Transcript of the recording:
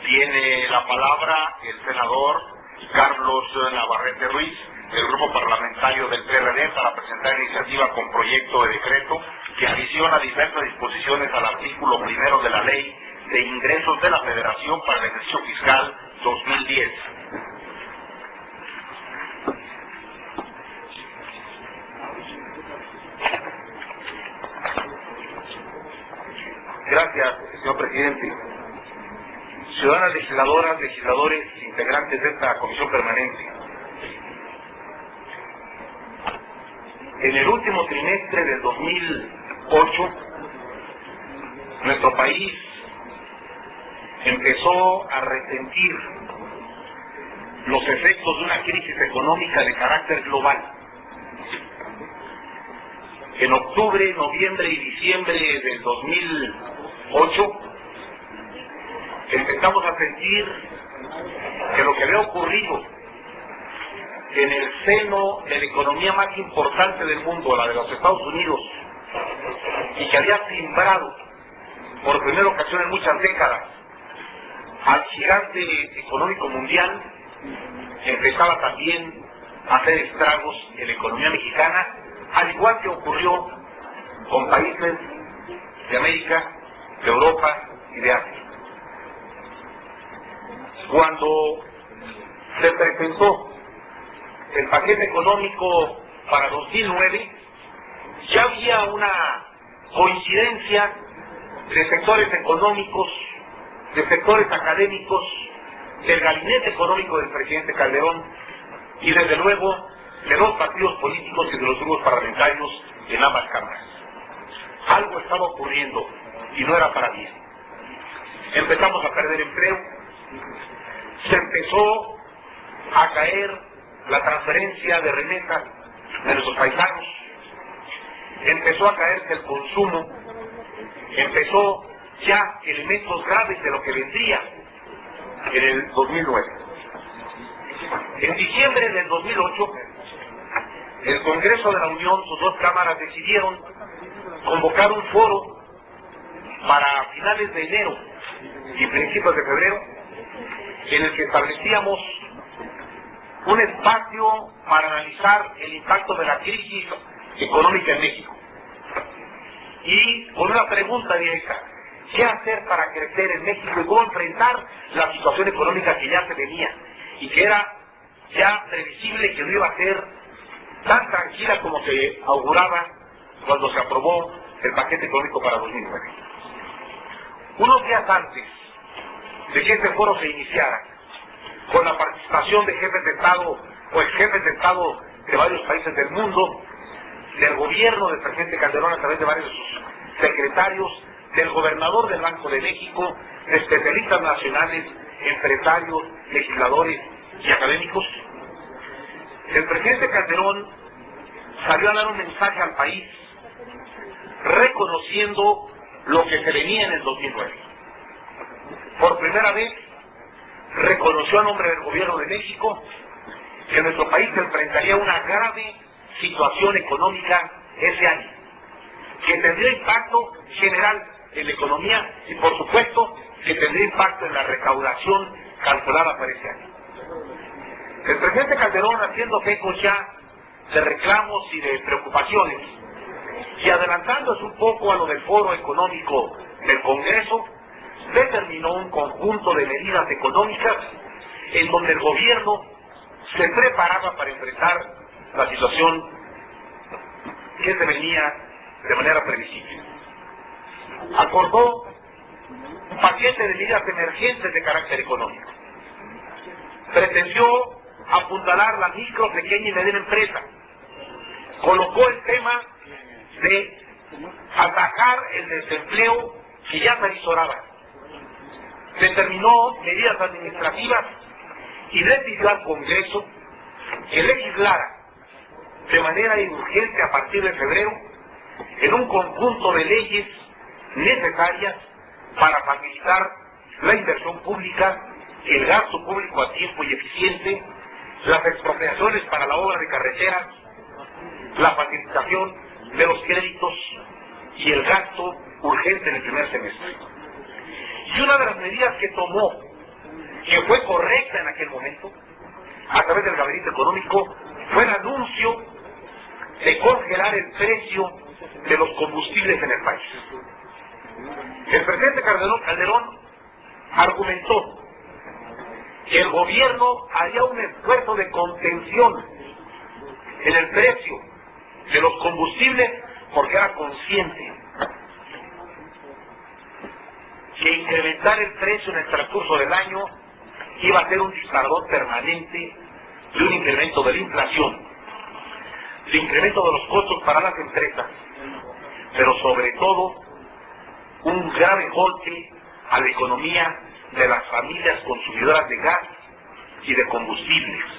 Tiene la palabra el senador Carlos Navarrete Ruiz, del Grupo Parlamentario del PRD, para presentar iniciativa con proyecto de decreto que adiciona diversas disposiciones al artículo 1 de la Ley de Ingresos de la Federación para el ejercicio fiscal 2010. Gracias, señor presidente. Ciudadanas legisladoras, legisladores, integrantes de esta comisión permanente. En el último trimestre del 2008, nuestro país empezó a resentir los efectos de una crisis económica de carácter global. En octubre, noviembre y diciembre del 2008, empezamos a sentir que lo que había ocurrido en el seno de la economía más importante del mundo, la de los Estados Unidos, y que había timbrado por primera ocasión en muchas décadas al gigante económico mundial, empezaba también a hacer estragos en la economía mexicana, al igual que ocurrió con países de América, de Europa y de Asia. Cuando se presentó el paquete económico para 2009, ya había una coincidencia de sectores económicos, de sectores académicos, del gabinete económico del presidente Calderón y desde luego de los partidos políticos y de los grupos parlamentarios en ambas cámaras. Algo estaba ocurriendo y no era para bien. Empezamos a perder empleo, se empezó a caer la transferencia de remesas de nuestros paisanos, empezó a caerse el consumo, empezó ya elementos graves de lo que vendría en el 2009. En diciembre del 2008, el Congreso de la Unión, sus dos cámaras, decidieron convocar un foro para finales de enero y principios de febrero, en el que establecíamos un espacio para analizar el impacto de la crisis económica en México. Y con una pregunta directa: ¿qué hacer para crecer en México y cómo enfrentar la situación económica que ya se venía y que era ya previsible que no iba a ser tan tranquila como se auguraba cuando se aprobó el paquete económico para 2009? Unos días antes de que este foro se iniciara, con la participación de jefes de Estado o exjefes de Estado de varios países del mundo, del gobierno del presidente Calderón a través de varios de sus secretarios, del gobernador del Banco de México, de especialistas nacionales, empresarios, legisladores y académicos, el presidente Calderón salió a dar un mensaje al país reconociendo lo que se venía en el 2009. Por primera vez reconoció a nombre del gobierno de México que nuestro país enfrentaría una grave situación económica ese año, que tendría impacto general en la economía y por supuesto que tendría impacto en la recaudación calculada para ese año. El presidente Calderón, haciendo eco ya de reclamos y de preocupaciones, y adelantándose un poco a lo del foro económico del Congreso, determinó un conjunto de medidas económicas en donde el gobierno se preparaba para enfrentar la situación que se venía de manera previsible. Acordó un paquete de medidas emergentes de carácter económico. Pretendió apuntalar la micro, pequeña y mediana empresa. Colocó el tema de atajar el desempleo que ya se avisoraba. Determinó medidas administrativas y le pidió al Congreso que legislara de manera urgente a partir de febrero en un conjunto de leyes necesarias para facilitar la inversión pública, el gasto público a tiempo y eficiente, las expropiaciones para la obra de carreteras, la facilitación de los créditos y el gasto urgente en el primer semestre. Y una de las medidas que tomó que fue correcta en aquel momento, a través del Gabinete Económico, fue el anuncio de congelar el precio de los combustibles en el país. El presidente Calderón argumentó que el gobierno haría un esfuerzo de contención en el precio de los combustibles porque era consciente que incrementar el precio en el transcurso del año iba a ser un disparador permanente de un incremento de la inflación, de incremento de los costos para las empresas, pero sobre todo un grave golpe a la economía de las familias consumidoras de gas y de combustibles.